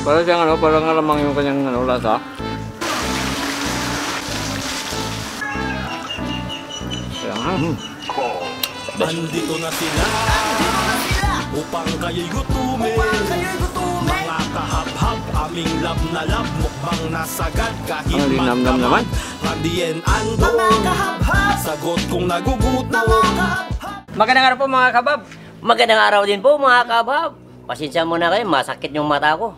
Para siyang ano, parang alamang yung kanyang ano, lasa. Kaya nga. Andito na sila upang kayo'y gutumin. Mga kahap-hap, aming lab na lab, mukbang nasagad kahit Ang linamnam naman. Pandien ando, sagot kung nagugutom. Magandang araw po mga kabab. Magandang araw din po mga kabab. Pasensya muna kayo, masakit yung mata ko.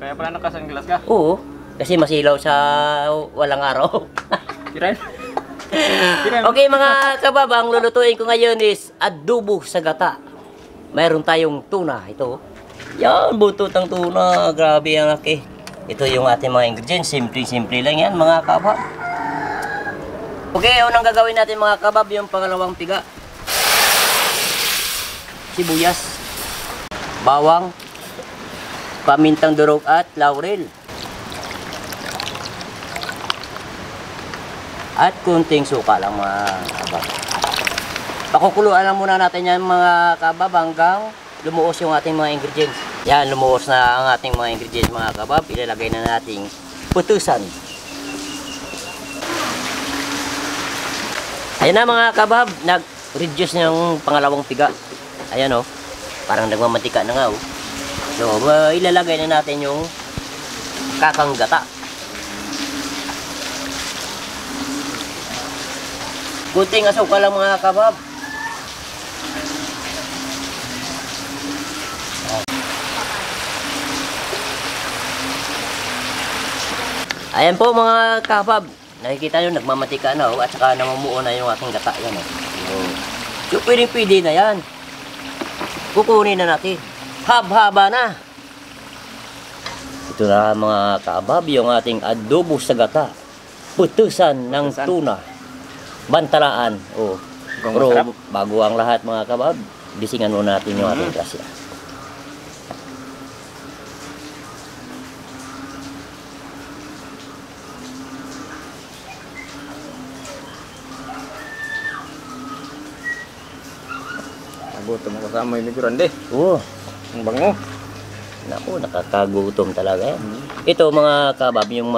Kaya pala nakasunglass ka? Oo, kasi masilaw sa walang araw. Kiran? Okay mga kabab, ang lulutuin ko ngayon is adobo sa gata. Mayroon tayong tuna, ito. Yan, bututang tuna, grabe ang laki. Ito yung ating mga ingredients, simple-simple lang yan mga kabab. Okay, unang gagawin natin mga kabab, yung pangalawang piga. Sibuyas, bawang, pamintang durog at laurel. At kunting suka lang mga kabab. Pakukuluan lang muna natin yan mga kabab hanggang lumuos yung ating mga ingredients. Yan, lumuos na ang ating mga ingredients mga kabab. Ilalagay na nating putusan. Ayan na mga kabab, nag-reduce na yung pangalawang piga. Ayan o, parang nagmamantika na nga o. So, ilalagay na natin yung kakang gata. Kunting asukal lang mga kabab. Ayan po mga kabab. Nakikita nyo, nagmamatika na at saka namumuo na yung aking gata. Yan o. So, pwede na yan. Kukunin na natin. Hab-haba na. Ito na mga kabab, yung ating adobo sa gata. Putusan ng tuna. Bantalaan. Oh. Pero bago ang lahat mga kabab, bisingan muna natin yung ating grasya. Nagutom ako sa amoy ni Grande. Oh. Ang bango. Naku, nakakagutom talaga yan. Ito mga kabab, yung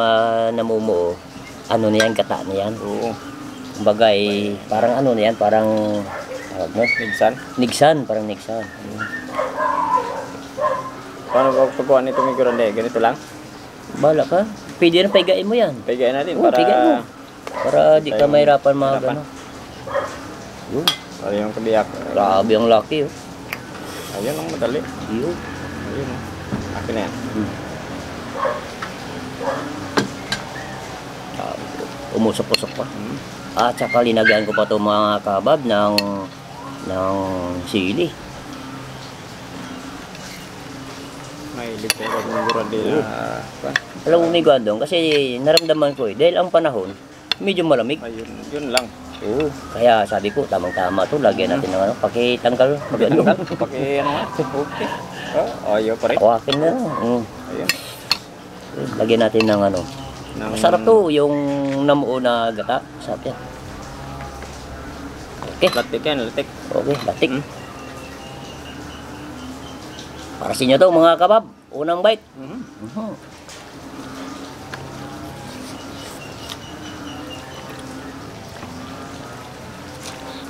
namumuo, ano na yan, gata na yan. Oo. Kumbaga parang ano na yan, parang Nigsan. nigsan, parang nigsan. Paano ba pagkuhan nito ni Grande? Ganito lang? Bala ka, pwede na paigain mo yan. Pigayin natin Oo, para... pigain mo. Para di ka mahirapan mga gano'n. Yun, Para yung kabiyak. grabe ang laki oh. Ayun ang madali. Yun. Ayun o. Akin na yan. Umusok-usok pa. At saka linagyan ko pa ito mga kabab ng sili. Mahilig sa iba ng Grande na... Alam mo may gandong kasi naramdaman ko dahil ang panahon medyo malamig. Ayun, yun lang. Oo, kaya sabi ko tamang-tama to, lagyan natin ng ano, pakitanggal magandong. Paki ano nga. Okay. Oh, ayaw pa rin. Hawakin na. Ayun. Lagyan natin ng ano. Masarap to, yung namuo na gata. Masarap yan. Okay. Latik yan, latik. Okay, latik. Para sa inyo to mga kabab. Unang bite.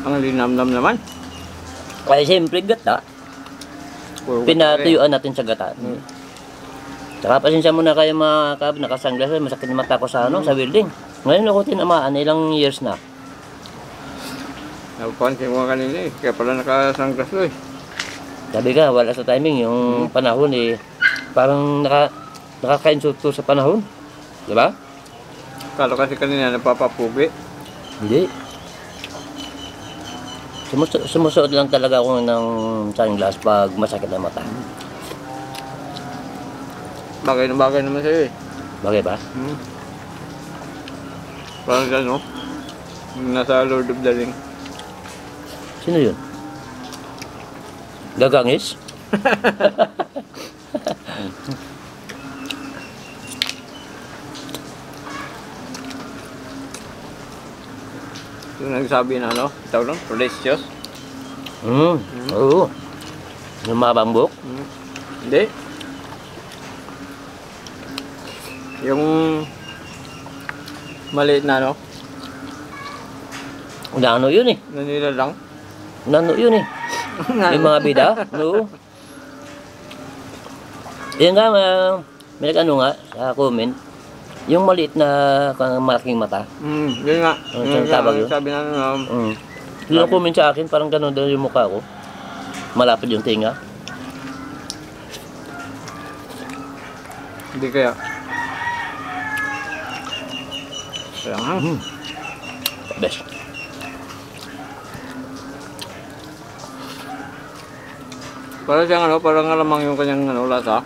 Ang linamnam naman. Kaya siyempre gata. Pinatuyuan natin sa gata. Tsaka pasensya muna kayo mga kabab, nakasanglas. Masakit yung mata ko sa ano, sa building. Ngayon ako tinamaan, ilang years na. Napapansin mo kanina eh. Kaya pala nakasanglas ko eh. Sabi ka, wala sa timing. Yung panahon parang nakaka-insulto sa panahon. Diba? Kala kasi kanina napapapugi. Hindi. Sumusuot lang talaga ako ng sunglass pag masakit ang mata. Bagay na bagay naman sa'yo eh. Bagay ba? Parang dyan no? Nasa Lord of the Rings. Sino yun? Gagangis? Yung nagsabi na ano, tawag lang, Precious. Oo. Yung mabang buhok? Hindi. Yung maliit na ano, Nano yun eh. nanila lang. Nano yun eh. Yung mga bida. No. Yan nga, may nag-ano nga sa comment. Yung maliit na malaking mata. Yun nga. Ano siyang tawag yun? Sabi na ano, Yung comment sa akin, parang ganun daw yung mukha ko. Malapit yung tinga. hindi kaya. Kaya nga. Best. Parang siyang ano, parang alamang yung kanyang ano, lasa.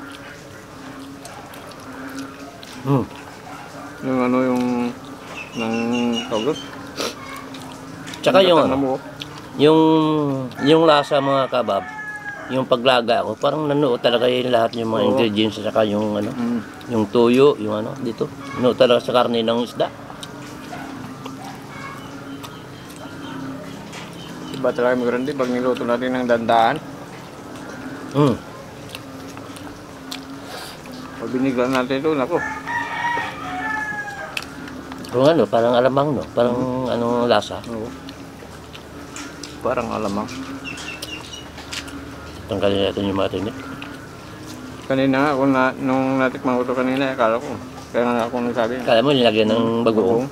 Yung ano, yung ng tawag doon. Tsaka yung Katang na ano, mo. yung lasa mga kabab, yung paglaga ko, parang nanuot talaga yung lahat yung mga Oo. ingredients saka yung ano, yung tuyo, yung ano, dito. Nanuot talaga sa karne ng isda. Iba talaga mag-grandi pag niluto natin ng dandaan. Pag binigyan natin ito, nako. Kung ano, parang alamang no, parang ano lasa. Oo. Parang alamang. Tanggalin natin yung mga tinik. Kanina nga, nung natikman ko ito kanina, akala ko. Kaya nga ako nagsabi. Kala mo nilagyan ng bagoong.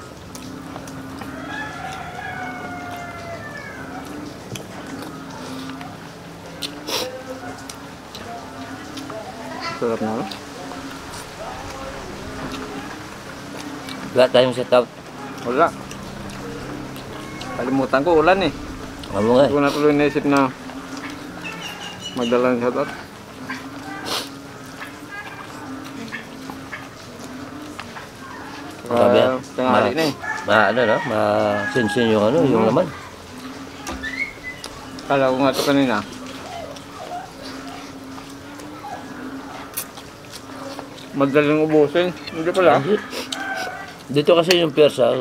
Sarap na, no? Wala tayong set out. Wala. Kalimutan ko, ulan eh. Ano nga Hindi ko na tuloy naisip na magdala ng shoutout. Sabi yan. Tanghali na eh. Ano no, ma-sensin yung ano, yung laman. Kala ko nga ito kanina. Madaling ubusin. Hindi pala. Dito kasi yung persa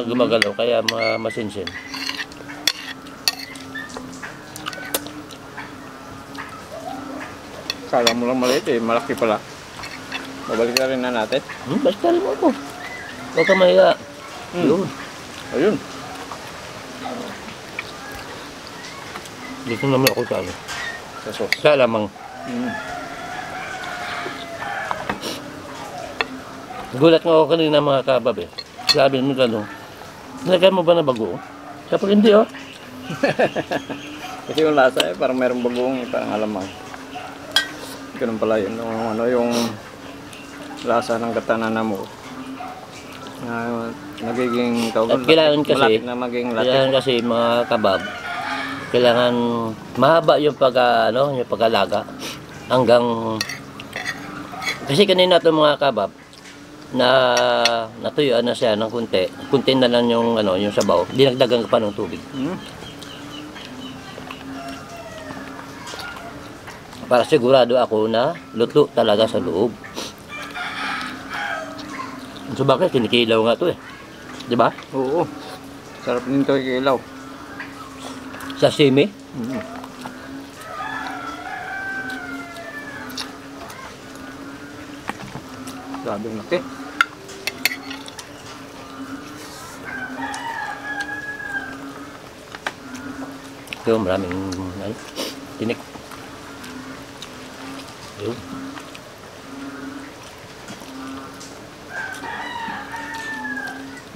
gumagalaw kaya masensin. Kala mo lang maliit eh. Malaki pala. Babalik na rin na natin. Basta rin mo ako. Huwag ka mahiya. Yun. Ayun. Dito naman ako sa ano. Sa sauce. Sa lamang. Gulat nga ako kanina mga kabab eh. Sabi mo gano'n. Nilagay mo ba na bago? Kapag hindi oh. Kasi yung lasa eh. Parang mayroong bagong. Parang alamang. Ganun pala yun. Yung lasa ng katana mo. Na nagiging tawag. At kailangan kasi, malapit na maging latik. kailangan kasi mga kabab, kailangan mahaba yung yung pag-alaga hanggang kasi kanina itong mga kabab na natuyuan na siya ng kunti na lang yung yung sabaw, dinagdagan ka pa ng tubig. Para sigurado ako na luto talaga sa loob. So bakit kinikilaw nga to eh. 'Di ba? Oo. Sarap din ito ikilaw. Sashimi. Grabe ang laki. Ito maraming tinik. Yun.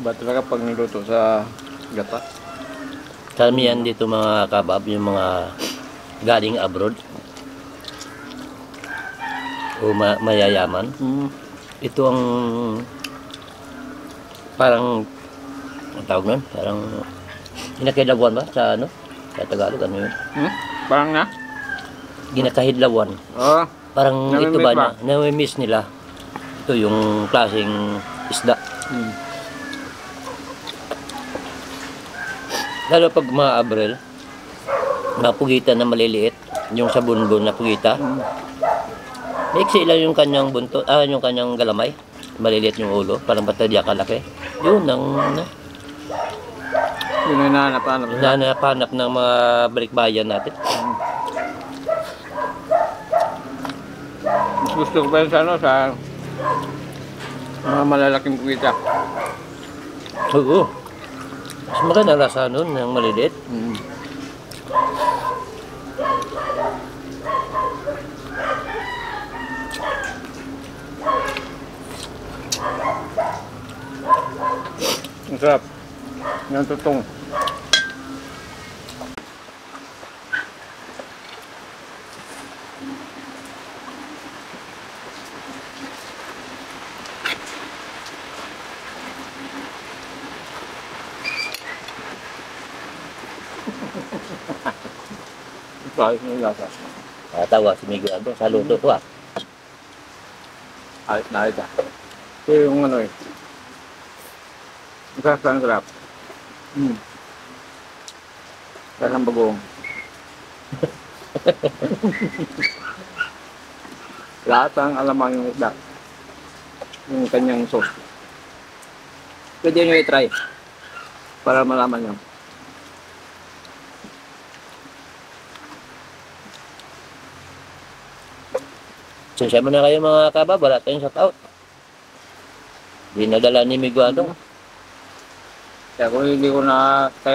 Ba talaga pag niluto sa gata? Karamihan dito mga kabab, yung mga galing abroad o mayayaman. Ito ang parang ang tawag nun, parang ginakahidlawan ba sa sa Tagalog ano yun? Parang na? Ginakahidlawan. Oo. Parang ito Namimiss ba ba? namimiss nila. Ito yung klaseng isda. Lalo pag mga abrel, mapugitan na maliliit, yung sa bunbun na pugita. Maiksi lang yung kanyang buntot, yung kanyang galamay. Maliliit yung ulo, parang batadya kalaki. Yun ang Yun ang hinahanap-hanap. hinahanap ng mga balikbayan natin. Mas gusto ko pa yun sa Mga malalaking kuwita. Oo. Mas maganda lasa nun, yung maliliit. Mm. Ang sarap. Yung tutong. Ito ayos na yung lasa. Natawa si Miguel Ando sa luto ko ah. Ayos na ayos ah. Ito yung ano eh. Ang sarap ang sarap. Sarap ng bagoong. Lahat ang alamang yung isda. Yung kanyang sauce. Pwede nyo i-try. Para malaman nyo. Sensya mo na kayo mga kabab, wala tayong shoutout. Dinadala ni Miguel Ando. Kaya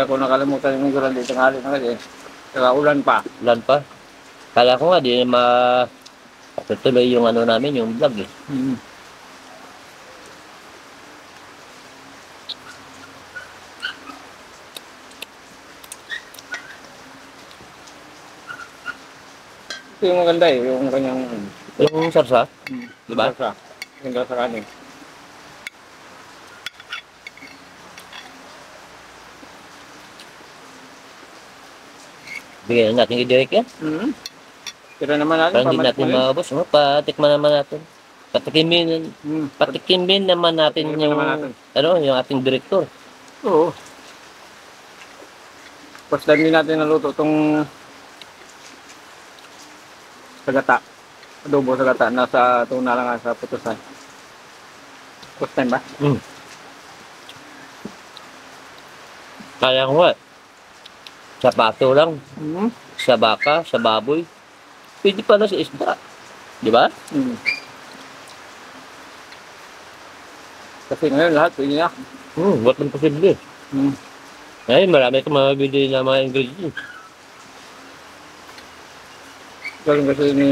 ko nakalimutan yung guran dito ng hali na kasi. Saka ulan pa. Ulan pa. Kala ko nga, di na tutuloy yung ano namin, yung vlog eh. Ito yung maganda eh. Yung kanyang... Yung sarsa, diba? Gasa. Yung gasa kanin. Bigyan natin kay Derek yan. Tira naman natin. Parang hindi natin maubos. No? Patikman naman natin. Patikimin naman natin Patikimin yung, naman natin. ano, yung ating direktor. Oo. First time din natin naluto itong sagata. Adobo sagata. Nasa tuna lang nga sa putusan. First time ba? Kaya ko nga. Sa pato lang. Sa baka, sa baboy. Pwede pala sa isda. Di ba? Kasi ngayon lahat pwede na. Ba't lang posible? Ay, marami kang mabili na mga ingredients. Galing kasi ni...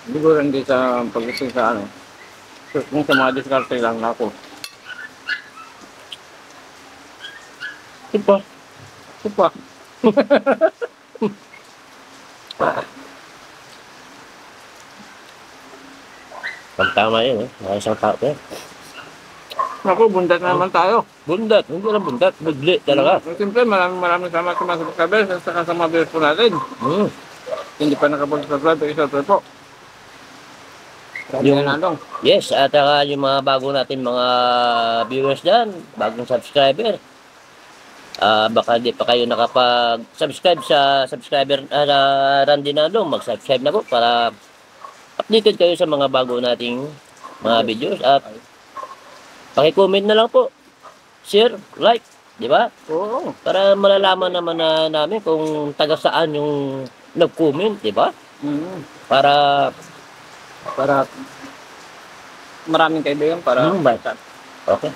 Siguro hindi sa pagdating sa ano. Kung sa mga diskarte lang ako. Ito pa. Ito pa. Pagtama yun, eh. Mga isang tao eh. Naku, bundat na naman tayo. Bundat. Hindi lang bundat. Budli talaga. Siyempre, maraming salamat sa mga subscribers at saka sa mga viewers po natin. Hindi pa nakapag-subscribe, i-subscribe po. Yung- Nandong. Yes, at saka yung mga bago natin mga viewers dyan, bagong subscriber. Baka di pa kayo nakapag-subscribe sa subscriber Randy Nando, mag-subscribe na po para updated kayo sa mga bago nating mga videos. At paki-comment na lang po, share, like, di ba? Oo. Para malalaman naman na namin kung taga saan yung nag-comment, di ba? Para Para maraming kaibigan para okay.